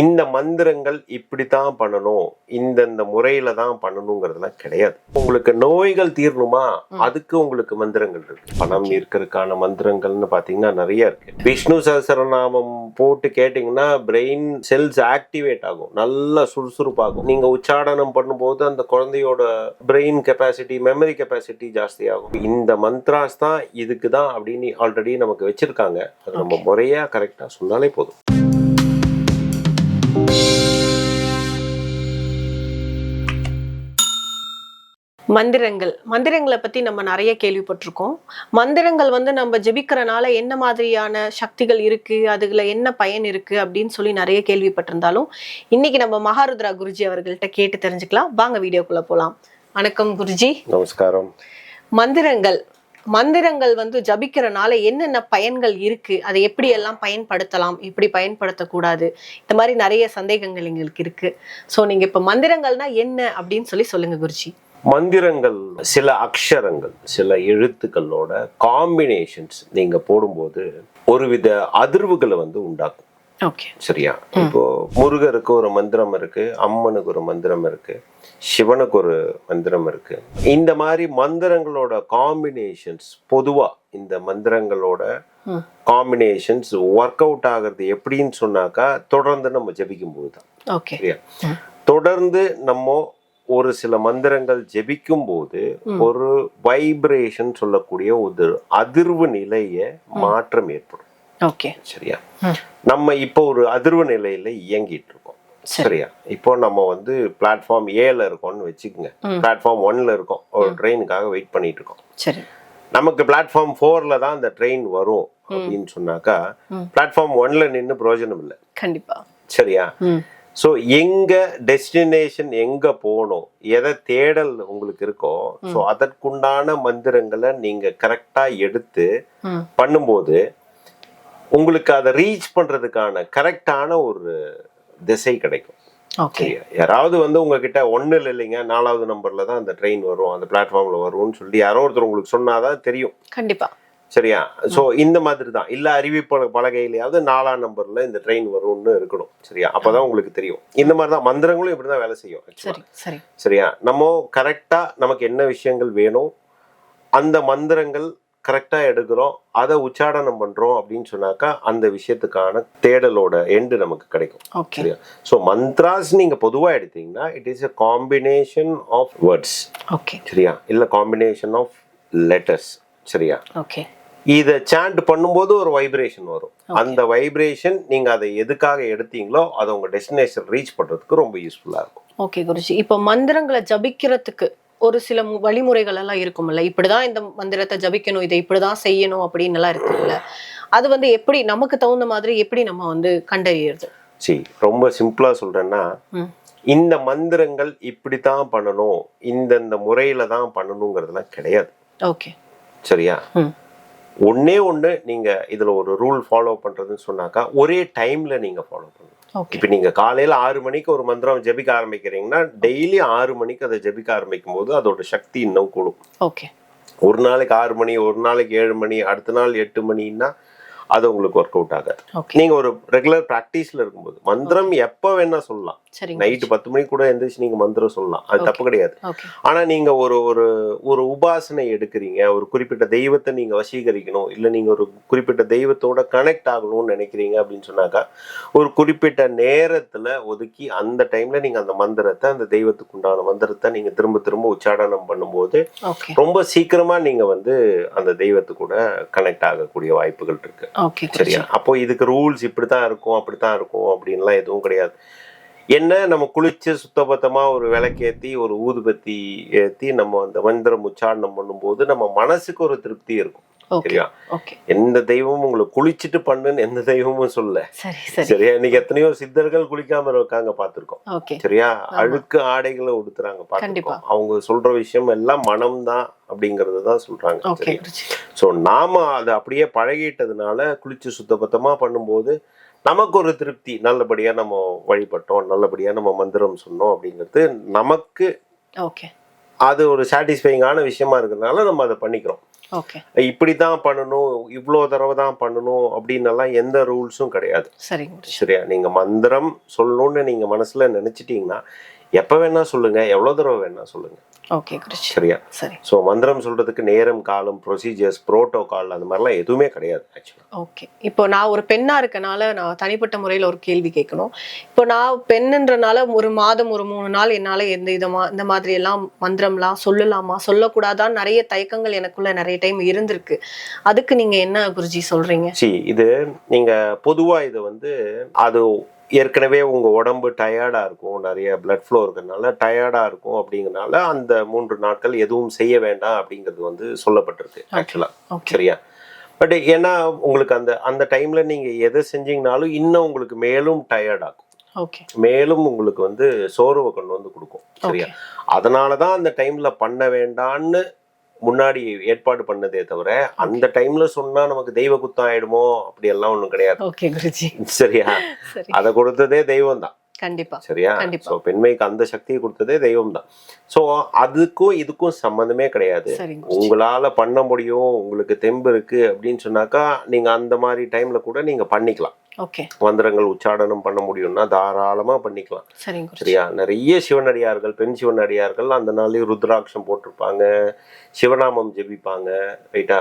இந்த மந்திரங்கள் இப்படித்தான் பண்ணணும், இந்த முறையில தான் பண்ணணுங்கிறதுலாம் கிடையாது. உங்களுக்கு நோய்கள் தீரணுமா, அதுக்கு உங்களுக்கு மந்திரங்கள் இருக்கு. பணம் இருக்கிறதுக்கான மந்திரங்கள்னு பாத்தீங்கன்னா நிறைய இருக்கு. விஷ்ணு சஹஸ்ரநாமம் போட்டு கேட்டீங்கன்னா பிரெயின் செல்ஸ் ஆக்டிவேட் ஆகும், நல்லா சுறுசுறுப்பாகும். நீங்க உச்சாடனம் பண்ணும்போது அந்த குழந்தையோட பிரெயின் கெப்பாசிட்டி, மெமரி கெப்பாசிட்டி ஜாஸ்தி ஆகும். இந்த மந்த்ராஸ் தான் இதுக்கு தான் அப்படின்னு ஆல்ரெடி நமக்கு வச்சிருக்காங்க. அது நம்ம முறையா கரெக்டா சொன்னாலே போதும். மந்திரங்களை பத்தி நம்ம நிறைய கேள்விப்பட்டிருக்கோம். மந்திரங்கள் நம்ம ஜெபிக்கிறனால என்ன மாதிரியான சக்திகள் இருக்கு, அதுல என்ன பயன் இருக்கு அப்படின்னு சொல்லி நிறைய கேள்விப்பட்டிருந்தாலும் இன்னைக்கு நம்ம மகாருத்ரா குருஜி அவர்கள்ட்ட கேட்டு தெரிஞ்சுக்கலாம். வாங்க வீடியோக்குள்ள போலாம். வணக்கம் குருஜி. நமஸ்காரம். மந்திரங்கள் ஜபிக்கிறனால என்னென்ன பயன்கள் இருக்கு, அதை எப்படி எல்லாம் பயன்படுத்தலாம், எப்படி பயன்படுத்தக்கூடாது, இந்த மாதிரி நிறைய சந்தேகங்கள் எங்களுக்கு இருக்கு. ஸோ நீங்க இப்ப மந்திரங்கள்னா என்ன அப்படின்னு சொல்லுங்க குருஜி. மந்திரங்கள் சில அக்ஷரங்கள், சில எழுத்துக்களோட காம்பினேஷன்ஸ் நீங்க போடும்போது ஒருவித அதிர்வுகளை உண்டாக்கும். சரியா? இப்போ முருகருக்கு ஒரு மந்திரம் இருக்கு, அம்மனுக்கு ஒரு மந்திரம் இருக்கு, சிவனுக்கு ஒரு மந்திரம் இருக்கு. இந்த மாதிரி மந்திரங்களோட காம்பினேஷன்ஸ், பொதுவா இந்த மந்திரங்களோட காம்பினேஷன்ஸ் ஒர்க் அவுட் ஆகிறது எப்படின்னு சொன்னாக்கா தொடர்ந்து நம்ம ஜபிக்கும் போதுதான். சரியா? தொடர்ந்து நம்ம ஒரு சில மந்திரங்கள் ஜெபிக்கும் போது ஒரு வைப்ரேஷன் சொல்லக்கூடிய ஒரு அதிர்வு நிலைய மாற்றம் ஏற்படும். சரியா? நம்ம இப்போ ஒரு அதிர்வு நிலையில இயங்கிட்டு இருக்கோம். சரியா? இப்போ நம்ம பிளாட்ஃபார்ம் ஏல இருக்கோம்னு வச்சுக்கோங்க, பிளாட்ஃபார்ம் 1ல இருக்கோம், ஒரு ட்ரெயினுக்காக வெயிட் பண்ணிட்டு இருக்கோம். நமக்கு பிளாட்ஃபார்ம் 4ல தான் அந்த ட்ரெயின் வரும் அப்படின்னு சொன்னாக்கா பிளாட்ஃபார்ம் 1ல நின்று பிரயோஜனம் இல்லை. கண்டிப்பா. சரியா? ஸோ எங்க டெஸ்டினேஷன், எங்க போகணும், எதை தேடல் உங்களுக்கு இருக்கோ, ஸோ அதற்குண்டான மந்திரங்களை நீங்க கரெக்டா எடுத்து பண்ணும்போது உங்களுக்கு அதை ரீச் பண்றதுக்கான கரெக்டான ஒரு திசை கிடைக்கும். யாராவது உங்ககிட்ட ஒன்னும் இல்லைங்க, 4வது நம்பர்ல தான் அந்த ட்ரெயின் வரும், அந்த பிளாட்ஃபார்ம்ல வரும்னு சொல்லி யாரோ ஒருத்தர் உங்களுக்கு சொன்னாதான் தெரியும். கண்டிப்பா. சரியா? சோ இந்த மாதிரி தான். இல்ல அறிவிப்பு பலகையிலேயாவது 4ஆம் நம்பர்ல இந்த ட்ரெயின் வரும்னு இருக்கணும். சரியா? அப்பதான் உங்களுக்கு தெரியும். இந்த மாதிரிதான் மந்திரங்களும் இப்படிதான் வேலை செய்யும். சரியா? நம்ம கரெக்டா நமக்கு என்ன விஷயங்கள் வேணும், அந்த மந்திரங்கள் கரெக்டா எடுக்கிறோம், அதை உச்சாடனம் பண்றோம் அப்படின்னு சொன்னாக்கா அந்த விஷயத்துக்கான தேடலோட எண்டு நமக்கு கிடைக்கும். சரியா? சோ மந்த்ராஸ் நீங்க பொதுவா எடுத்தீங்கன்னா it is a combination of words. சரியா? இல்ல காம்பினேஷன் ஆஃப் லெட்டர்ஸ். சரியா? இதை சாண்ட் பண்ணும்போது ஒரு வைப்ரேஷன் வரும். அந்த வைப்ரேஷன் நீங்க அதை எதுக்காக எடுத்தீங்களோ அதை உங்க டெஸ்டினேஷன் ரீச் பண்றதுக்கு ரொம்ப யூஸ்ஃபுல்லா இருக்கும். ஓகே குருஜி. இப்போ மந்திரங்களை ஜபிக்கிறதுக்கு ஒரு சில வழிமுறைகள் எல்லாம் இருக்கும்ல, இப்படிதான் இந்த மந்திரத்தை ஜபிக்கணும், இதை இப்படிதான் செய்யணும் அப்படின்னு எல்லாம் இருக்குல்ல, அது எப்படி நமக்கு தகுந்த மாதிரி எப்படி நம்ம கண்டறியறது? சரி, ரொம்ப சிம்பிளா சொல்றேன்னா, இந்த மந்திரங்கள் இப்படித்தான் பண்ணணும், இந்த முறையில தான் பண்ணணுங்கிறதுலாம் கிடையாது. ஓகே. சரியா? ஒன்னே ஒண்ணு நீங்க இதுல ஒரு ரூல் ஃபாலோ பண்றதுன்னு சொன்னாக்கா ஒரே டைம்ல நீங்க ஃபாலோ பண்ணணும். இப்ப நீங்க காலையில 6 மணிக்கு ஒரு மந்திரம் ஜெபிக்க ஆரம்பிக்கிறீங்கன்னா டெய்லி 6 மணிக்கு அதை ஜெபிக்க ஆரம்பிக்கும் போது அதோட சக்தி இன்னும் கூடும். ஒரு நாளைக்கு 6 மணி, ஒரு நாளைக்கு 7 மணி, அடுத்த நாள் 8 மணின்னா அது உங்களுக்கு ஒர்க் அவுட் ஆகாது. நீங்க ஒரு ரெகுலர் பிராக்டிஸ்ல இருக்கும்போது மந்திரம் எப்ப வேணா சொல்லலாம். நைட்டு 10 மணிக்கு கூட எந்திரிச்சு நீங்க மந்திரம் சொல்லலாம், அது தப்பு கிடையாது. ஆனா நீங்க ஒரு ஒரு ஒரு உபாசனை எடுக்கிறீங்க, ஒரு குறிப்பிட்ட தெய்வத்தை நீங்க வசீகரிக்கணும், இல்ல நீங்க ஒரு குறிப்பிட்ட தெய்வத்தோட கனெக்ட் ஆகணும்னு நினைக்கிறீங்க அப்படின்னு சொன்னாக்கா ஒரு குறிப்பிட்ட நேரத்துல ஒதுக்கி அந்த டைம்ல நீங்க அந்த மந்திரத்தை, அந்த தெய்வத்துக்கு உண்டான மந்திரத்தை நீங்க திரும்ப திரும்ப உச்சாடனம் பண்ணும்போது ரொம்ப சீக்கிரமா நீங்க அந்த தெய்வத்து கூட கனெக்ட் ஆகக்கூடிய வாய்ப்புகள் இருக்கு. சரியா? அப்போ இதுக்கு ரூல்ஸ் இப்படித்தான் இருக்கும், அப்படித்தான் இருக்கும் அப்படின்லாம் எதுவும் கிடையாது. என்ன, நம்ம குளிச்சு சுத்தபத்தமா ஒரு விளக்கேத்தி ஒரு ஊதுபத்தி ஏத்தி நம்ம அந்த மந்திரம் உச்சாரணம் பண்ணும்போது நம்ம மனசுக்கு ஒரு திருப்தி இருக்கும். சரியா? எந்த தெய்வமும் உங்களுக்கு குளிச்சுட்டு பண்ணுன்னு எந்த தெய்வமும் சொல்ல. சரியா? இன்னைக்கு எத்தனையோ சித்தர்கள் குளிக்காம இருக்காங்க பார்த்திருக்கோம். சரியா? அழுக்கு ஆடைகளை உடுத்துறாங்க பார்த்திருக்கோம். அவங்க சொல்ற விஷயம் எல்லாம் மனம்தான் அப்படிங்கறது தான் சொல்றாங்க. சோ நாம அதை அப்படியே பழகிட்டதுனால குளிச்சு சுத்தபத்தமா பண்ணும்போது நமக்கு ஒரு திருப்தி, நல்லபடியா நம்ம வழிபட்டோம், நல்லபடியா நம்ம மந்திரம் சொன்னோம் அப்படிங்கிறது நமக்கு அது ஒரு சாட்டிஸ்ஃபைங்கான விஷயமா இருக்கிறதுனால நம்ம அதை பண்ணிக்கிறோம். ஓகே. இப்படிதான் பண்ணணும், இவ்வளோ தடவை தான் பண்ணணும் அப்படின்னு எல்லாம் எந்த ரூல்ஸும் கிடையாது. சரியா? நீங்க மந்திரம் சொல்லணும்னு நீங்க மனசுல நினைச்சிட்டீங்கன்னா எப்ப வேணா சொல்லுங்க, எவ்வளவு தடவை வேணா சொல்லுங்க. ஓகே குருஜி. சரியா? சரி. ஸோ மந்திரம் சொல்றதுக்கு நேரம், காலம், ப்ரொசீஜர்ஸ், புரோட்டோகால் அந்த மாதிரிலாம் எதுவுமே கிடையாது ஆக்சுவலா. ஓகே. இப்போ நான் ஒரு பெண்ணா இருக்கனால நான் தனிப்பட்ட முறையில் ஒரு கேள்வி கேட்கணும். இப்போ நான் பெண்ணுன்றனால ஒரு மாதம் ஒரு 3 நாள் என்னால இந்த மாதிரி எல்லாம் மந்திரம்லாம் சொல்லலாமா சொல்லக்கூடாதான்னு நிறைய தயக்கங்கள் எனக்குள்ள நிறைய டைம் இருந்திருக்கு. அதுக்கு நீங்க என்ன குருஜி சொல்றீங்க? இது நீங்க பொதுவா இது அது ஏற்கனவே உங்க உடம்பு டயர்டா இருக்கும், நிறைய பிளட் ஃப்ளோ இருக்கிறதுனால டயர்டா இருக்கும். அப்படிங்கறதுனால அந்த 3 நாட்கள் எதுவும் செய்ய வேண்டாம் அப்படிங்கிறது சொல்லப்பட்டிருக்கு ஆக்சுவலா. சரியா? பட் ஏன்னா உங்களுக்கு அந்த அந்த டைம்ல நீங்க எதை செஞ்சீங்கனாலும் இன்னும் உங்களுக்கு மேலும் டயர்ட் ஆகும். மேலும் உங்களுக்கு சோர்வை கொண்டு கொடுக்கும். சரியா? அதனாலதான் அந்த டைம்ல பண்ண வேண்டான்னு முன்னாடி ஏற்பாடு பண்ணதே தவிர அந்த டைம்ல சொன்னா நமக்கு தெய்வ குத்தம் ஆயிடுமோ அப்படி எல்லாம் ஒண்ணும் கிடையாது. சரியா? அத கொடுத்ததே தெய்வம் தான். கண்டிப்பா. சரியா? சோ பெண்மைக்கு அந்த சக்தியை கொடுத்ததே தெய்வம் தான். சோ அதுக்கும் இதுக்கும் சம்பந்தமே கிடையாது. உங்களால பண்ண முடியும், உங்களுக்கு தெம்பு இருக்கு அப்படின்னு சொன்னாக்கா நீங்க அந்த மாதிரி டைம்ல கூட நீங்க பண்ணிக்கலாம். மந்திரங்கள் உச்சாடனம் பண்ண முடியும்னா தாராளமா பண்ணிக்கலாம். சரியா? நிறைய சிவனடியார்கள், பெண் சிவனடியார்கள் அந்த நாள்லயும் ருத்ராட்சம் போட்டிருப்பாங்க, சிவநாமம் ஜெபிப்பாங்க, ரைட்டா?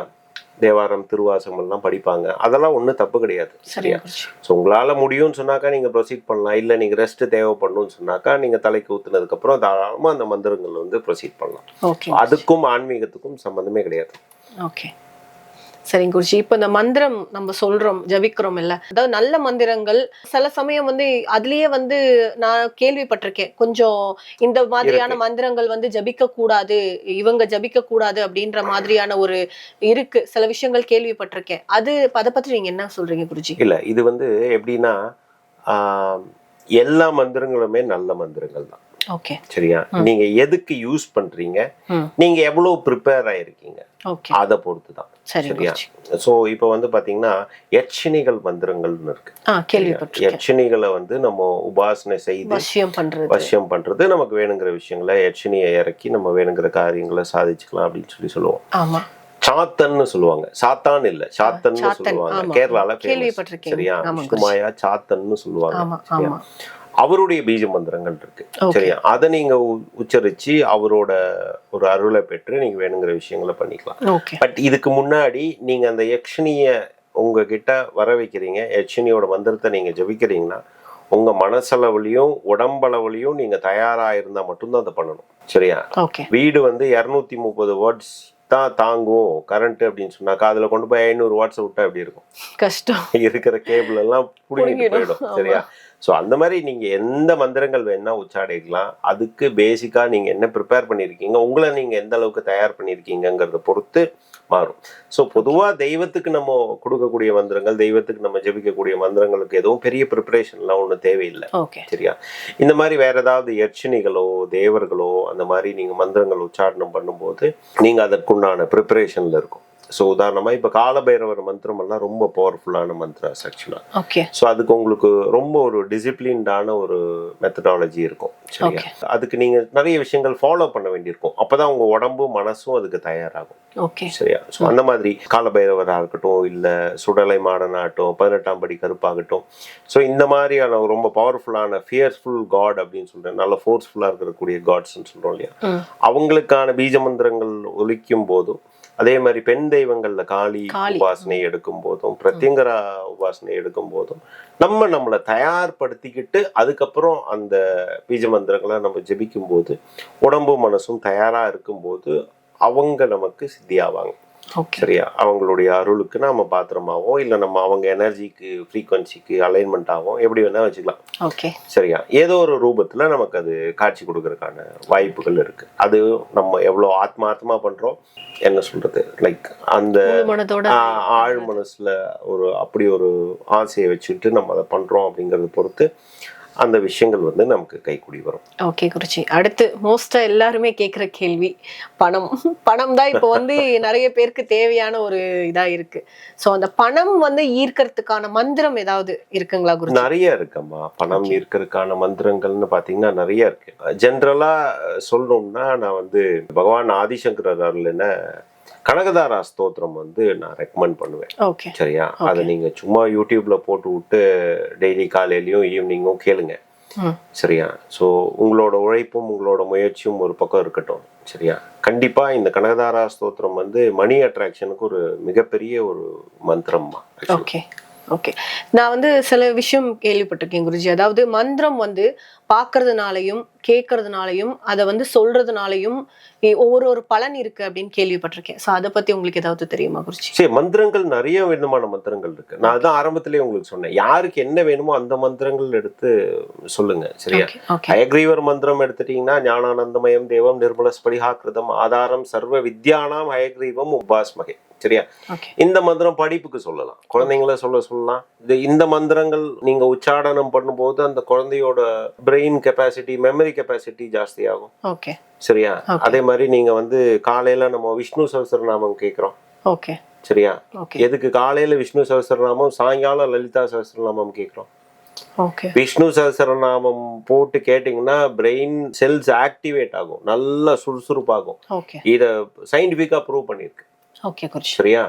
தேவாரம், திருவாசகம் எல்லாம் படிப்பாங்க. அதெல்லாம் ஒன்றும் தப்பு கிடையாது. சரியா? ஸோ உங்களால முடியும்னு சொன்னாக்கா நீங்க ப்ரொசீட் பண்ணலாம். இல்லை நீங்க ரெஸ்ட் தேவைப்படணும்னு சொன்னாக்கா நீங்க தலைக்கு ஊத்துனதுக்கு அப்புறம் தாராளமா அந்த மந்திரங்கள் ப்ரொசீட் பண்ணலாம். அதுக்கும் ஆன்மீகத்துக்கும் சம்பந்தமே கிடையாது. ஓகே. சரிங்க குருஜி. இப்போ இந்த மந்திரம் நம்ம சொல்றோம், ஜபிக்கிறோம் இல்ல, அதாவது நல்ல மந்திரங்கள் சில சமயம் அதுலயே நான் கேள்விப்பட்டிருக்கேன், கொஞ்சம் இந்த மாதிரியான மந்திரங்கள் ஜபிக்க கூடாது, இவங்க ஜபிக்க கூடாது அப்படின்ற மாதிரியான ஒரு இருக்கு, சில விஷயங்கள் கேள்விப்பட்டிருக்கேன். அதை பத்தி நீங்க என்ன சொல்றீங்க குருஜி? இல்ல, இது எப்படின்னா எல்லா மந்திரங்களுமே நல்ல மந்திரங்கள் தான். ஓகே. சரியா? நீங்க எதுக்கு யூஸ் பண்றீங்க, நீங்க எவ்வளவு ப்ரிப்பேர் ஆயிருக்கீங்க அத பொறுத்து தான். சரியா? சோ இப்ப பாத்தீங்கன்னா யட்சினிகள் மந்திரங்கள்னு இருக்கு. யட்சினிகளை நம்ம உபாசனை செய்து வசியம் பண்றது, நமக்கு வேணுங்கிற விஷயங்களை யட்சினியை இறக்கி நம்ம வேணுங்கிற காரியங்களை சாதிச்சுக்கலாம் அப்படின்னு சொல்லுவோம். சாத்தன்னு சொல்லுவாங்க, சாத்தான் இல்ல, சாத்தன்னு சொல்லுவாங்க. கேரளால சரியா? விஷ்ணுமாயா சாத்தன்னு சொல்லுவாங்க. அவருடைய பீஜ மந்திரங்கள் இருக்கு. சரியா? அதை நீங்க உச்சரிச்சு அவரோட ஒரு அருளை பெற்று நீங்க வேணுங்கிற விஷயங்களை பண்ணிக்கலாம். பட் இதுக்கு முன்னாடி நீங்க அந்த யக்ஷினிய உங்ககிட்ட வர வைக்கிறீங்க, யக்ஷினியோட மந்திரத்தை நீங்க ஜபிக்கிறீங்கன்னா உங்க மனசளவுலயும் உடம்பளவுலயும் நீங்க தயாரா இருந்தா மட்டும்தான் அதை பண்ணணும். சரியா? வீடு 230 வாட்ஸ் தான் தாங்கும் கரண்ட் அப்படின்னு சொன்னாக்கா அதுல கொண்டு போய் 500 வாட்ஸ் விட்டா எப்படி இருக்கும்? கஷ்டம். இருக்கிற கேபிள் எல்லாம் புடுங்கிட்டு போயிடும். சரியா? ஸோ அந்த மாதிரி நீங்க எந்த மந்திரங்கள் வேணா உச்சாடிக்கலாம். அதுக்கு பேசிக்கா நீங்க என்ன ப்ரிப்பேர் பண்ணியிருக்கீங்க, உங்களை நீங்க எந்த அளவுக்கு தயார் பண்ணியிருக்கீங்கிறத பொறுத்து மாறும். ஸோ பொதுவா தெய்வத்துக்கு நம்ம கொடுக்கக்கூடிய மந்திரங்கள், தெய்வத்துக்கு நம்ம ஜெபிக்கக்கூடிய மந்திரங்களுக்கு எதுவும் பெரிய ப்ரிப்பரேஷன்லாம் ஒன்றும் தேவையில்லை. சரியா? இந்த மாதிரி வேற ஏதாவது யட்சினிகளோ தேவர்களோ அந்த மாதிரி நீங்க மந்திரங்கள் உச்சாரணம் பண்ணும்போது நீங்க அதற்குண்டான ப்ரிப்பரேஷன்ல இருக்கும். ஸோ உதாரணமா இப்ப காலபைரவர் மந்திரம் எல்லாம் ரொம்ப பவர்ஃபுல்லான மந்திரம் ஆக்சுவலா. ஸோ அதுக்கு உங்களுக்கு ரொம்ப ஒரு டிசிப்ளின்டான ஒரு மெத்தடாலஜி இருக்கும். சரியா? அதுக்கு நீங்க நிறைய விஷயங்கள் ஃபாலோ பண்ண வேண்டியிருக்கும். அப்பதான் உங்க உடம்பும் மனசும் அதுக்கு தயாராகும். சரியா? ஸோ அந்த மாதிரி காலபைரவராக இருக்கட்டும், இல்ல சுடலை மாடனாகட்டும், 18ஆம் படி கருப்பாகட்டும், ஸோ இந்த மாதிரியான ரொம்ப பவர்ஃபுல்லான ஃபியர்ஃபுல் காட் அப்படின்னு சொல்றேன், நல்ல ஃபோர்ஸ்ஃபுல்லா இருக்கக்கூடிய காட்ஸ்ன்னு சொல்றோம் இல்லையா, அவங்களுக்கான பீஜ மந்திரங்கள் ஒலிக்கும் போதும், அதே மாதிரி பெண் தெய்வங்கள்ல காளி உபாசனை எடுக்கும் போதும், பிரத்யங்கரா உபாசனை எடுக்கும் போதும் நம்மளை தயார்படுத்திக்கிட்டு அதுக்கப்புறம் அந்த பீஜ மந்திரங்களை நம்ம ஜெபிக்கும் போது உடம்பும் மனசும் தயாரா இருக்கும் போது அவங்க நமக்கு சித்தியாவாங்க. சரியா? அவங்களுடைய அருளுக்கு நம்ம பாத்திரமாவும், இல்ல நம்ம அவங்க எனர்ஜிக்கு ஃப்ரீக்வன்சிக்கு அலைன்மெண்ட் ஆகும், எப்படி வேணா வச்சுக்கலாம். சரியா? ஏதோ ஒரு ரூபத்துல நமக்கு அது காட்சி கொடுக்கறதுக்கான வாய்ப்புகள் இருக்கு. அது நம்ம எவ்வளவு ஆத்மார்த்தமா பண்றோம், என்ன சொல்றது, லைக் அந்த ஆழ் மனசுல அப்படி ஒரு ஆசையை வச்சுட்டு நம்ம அதை பண்றோம் அப்படிங்கறத பொறுத்து அந்த விஷயங்கள் நமக்கு கைக்கூடி வரும். ஓகே குருஜி. அடுத்து மோஸ்டா எல்லாருமே கேட்கிற கேள்வி பணம். பணம் தான் இப்போ நிறைய பேருக்கு தேவையான ஒரு இதா இருக்கு. சோ அந்த பணம் ஈர்க்கறதுக்கான மந்திரம் ஏதாவது இருக்குங்களா குருஜி? நிறைய இருக்கும்மா. பணம் ஈர்க்கறதுக்கான மந்திரங்கள்னு பாத்தீங்கன்னா நிறைய இருக்கு. ஜென்ரலா சொல்லணும்னா நான் பகவான் ஆதிசங்கரர் அருள்ன கனகதாரா ஸ்தோத்திரம் வந்து நான் ரெக்கமெண்ட் பண்ணுவேன். ஓகே. சரியா? அதை நீங்க சும்மா யூடியூப்ல போட்டு விட்டு டெய்லி காலையிலயும் ஈவினிங்கும் கேளுங்க. சரியா? ஸோ உங்களோட உழைப்பும் உங்களோட முயற்சியும் ஒரு பக்கம் இருக்கட்டும். சரியா? கண்டிப்பா இந்த கனகதாரா ஸ்தோத்திரம் வந்து மணி அட்ராக்ஷனுக்கு ஒரு மிகப்பெரிய ஒரு மந்திரம்மா. Okay okay. நான் வந்து சில விஷயம் கேள்விப்பட்டிருக்கேன் குருஜி. அதாவது மந்திரம் வந்து பார்க்கறதுனாலையும் கேட்கறதுனாலையும் அதை வந்து சொல்றதுனாலையும் ஒரு பலன் இருக்கு அப்படின்னு கேள்விப்பட்டிருக்கேன். ஸோ அதை பத்தி உங்களுக்கு ஏதாவது தெரியுமா குருஜி? சரி, மந்திரங்கள் நிறைய விதமான மந்திரங்கள் இருக்கு. நான் அதான் ஆரம்பத்திலேயே உங்களுக்கு சொன்னேன், யாருக்கு என்ன வேணுமோ அந்த மந்திரங்கள் எடுத்து சொல்லுங்க. சரியா? ஹயக்ரீவர் மந்திரம் எடுத்துட்டீங்கன்னா ஞானானந்தமயம் தேவம் நிர்மலஸ்படிஹாக்கிருதம் ஆதாரம் சர்வ வித்யானாம் ஹயக்ரீவம் உபாஸ்மகே. சரியா? இந்த மந்திரம் படிப்புக்கு சொல்லலாம், குழந்தைங்கள சொல்லலாம். இந்த மந்திரங்கள் நீங்க உச்சாடனம் பண்ணும்போது அந்த குழந்தையோட பிரெயின் கெப்பாசிட்டி, மெமரி கெப்பாசிட்டி ஜாஸ்தி ஆகும். சரியா? அதே மாதிரி நீங்க வந்து காலையில நம்ம விஷ்ணு சஹஸ்ரநாமம் கேட்கிறோம். சரியா? எதுக்கு காலையில விஷ்ணு சஹஸ்ரநாமம், சாயங்காலம் லலிதா சஹஸ்ரநாமம் கேட்கிறோம். விஷ்ணு சஹஸ்ரநாமம் போட்டு கேட்டீங்கன்னா பிரெயின் செல்ஸ் ஆக்டிவேட் ஆகும், நல்லா சுறுசுறுப்பாகும். இத சயின்டிபிக்கா ப்ரூவ் பண்ணிருக்கு. சரியா?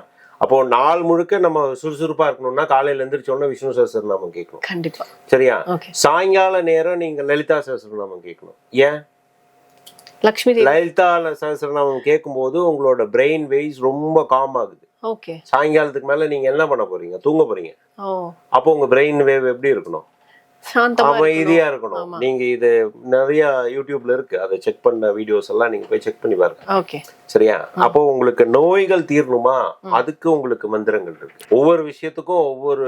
அப்போ நாள் முழுக்க நம்ம சுறுசுறுப்பா இருக்கணும்னா காலையில எந்திரிச்சோன்னா விஷ்ணு சஹஸ்ரநாமம் கேட்கணும். கண்டிப்பா. சரியா? சாயங்கால நேரம் நீங்க லலிதா சஹஸ்ரநாமம் கேட்கணும். ஏன்? லலிதா சஹஸ்ரநாமம் கேட்கும் போது உங்களோட பிரெயின் வேவ்ஸ் ரொம்ப காம் ஆகுது. சாயங்காலத்துக்கு மேல நீங்க என்ன பண்ண போறீங்க? தூங்க போறீங்க. அப்போ உங்க பிரெயின் வேவ் எப்படி இருக்கணும்? அமைதியா இருக்கணும். நீங்க இது நிறைய யூடியூப்ல இருக்கு, அதை செக் பண்ண வீடியோஸ் எல்லாம் நீங்க போய் செக் பண்ணி பாருங்க. சரியா? அப்போ உங்களுக்கு நோய்கள் தீரணுமா, அதுக்கு உங்களுக்கு மந்திரங்கள் இருக்கு. ஒவ்வொரு விஷயத்துக்கும் ஒவ்வொரு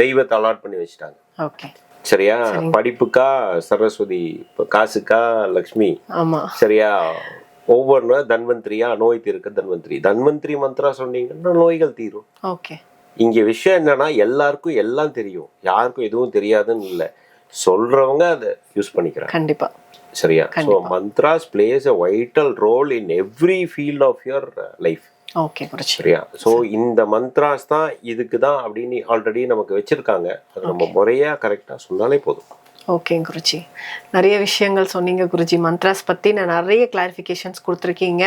தெய்வத்தை அலாட் பண்ணி வச்சுட்டாங்க. சரியா? படிப்புக்கா சரஸ்வதி, காசுக்கா லக்ஷ்மி. சரியா? ஒவ்வொரு தன்வந்திரியா, நோய் தீர்க்க தன்வந்திரி. தன்வந்திரி மந்திரா சொன்னீங்கன்னா நோய்கள் தீரும். இங்க விஷயம் என்னன்னா, எல்லாருக்கும் எல்லாம் தெரியும், யாருக்கும் எதுவும் தெரியாதுன்னு இல்லை. சொல்றவங்க அதை யூஸ் பண்ணிக்கிறாங்க. கண்டிப்பா. சரியா? So mantras place a vital role in every field of your life. சரியா? ஸோ இந்த மந்த்ராஸ் தான் இதுக்கு தான் அப்படின்னு ஆல்ரெடி நமக்கு வச்சிருக்காங்க. அது நம்ம முறையா கரெக்டா சொன்னாலே போதும். ஓகே குருஜி, நிறைய விஷயங்கள் சொன்னீங்க குருஜி. மந்த்ராஸ் பற்றி நான் நிறைய கிளாரிஃபிகேஷன்ஸ் கொடுத்துருக்கீங்க.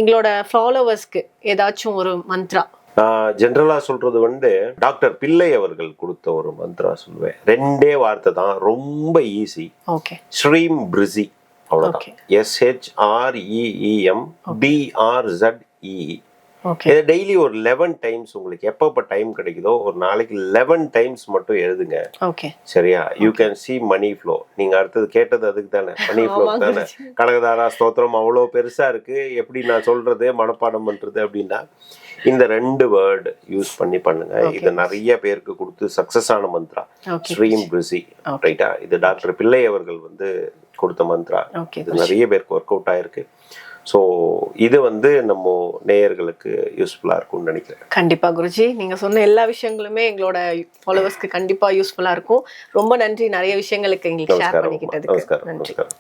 எங்களோட ஃபாலோவர்ஸ்க்கு ஏதாச்சும் ஒரு மந்த்ரா நான் ஜென்ரலா சொல்றது வந்து டாக்டர் பிள்ளை அவர்கள் கொடுத்த ஒரு மந்த்ரா சொல்லுவேன். 2 வார்த்தை தான், ரொம்ப ஈஸி. ஸ்ரீம் பிரிசி, அவ்வளவுதான். SHREEM BRZEE. இதை டெய்லி ஒரு 11 டைம்ஸ், உங்களுக்கு எப்பப்ப டைம் கிடைக்குதோ ஒரு நாளைக்கு 11 டைம்ஸ் மட்டும் எழுதுங்க. சரியா? You can see money flow. நீங்க அடுத்தது கேட்டது அதுக்கு தானே, மணி ஃப்ளோ தானே. கனகதாரா ஸ்தோத்திரம் அவ்வளோ பெருசா இருக்கு, எப்படி நான் சொல்றது மனப்பாடம் பண்றது அப்படின்னா இந்த 2 வேர்டு யூஸ் பண்ணி பண்ணுங்க. இது நிறைய பேருக்கு கொடுத்து சக்சஸ் ஆன மந்த்ரா, ஸ்ரீம் பிரிசி. ரைட்டா? இது டாக்டர் பிள்ளை அவர்கள் வந்து கொடுத்த மந்த்ரா. இது நிறைய பேருக்கு ஒர்க் அவுட் ஆயிருக்கு. ஸோ இது வந்து நம்ம நேயர்களுக்கு யூஸ்ஃபுல்லாக இருக்கும்னு நினைக்கிறேன். கண்டிப்பா குருஜி, நீங்க சொன்ன எல்லா விஷயங்களுமே எங்களோட ஃபாலோவர்ஸ்க்கு கண்டிப்பா யூஸ்ஃபுல்லா இருக்கும். ரொம்ப நன்றி, நிறைய விஷயங்களுக்கு எங்களுக்கு ஷேர் பண்ணிக்கிட்டதுக்கு. நமஸ்காரம்.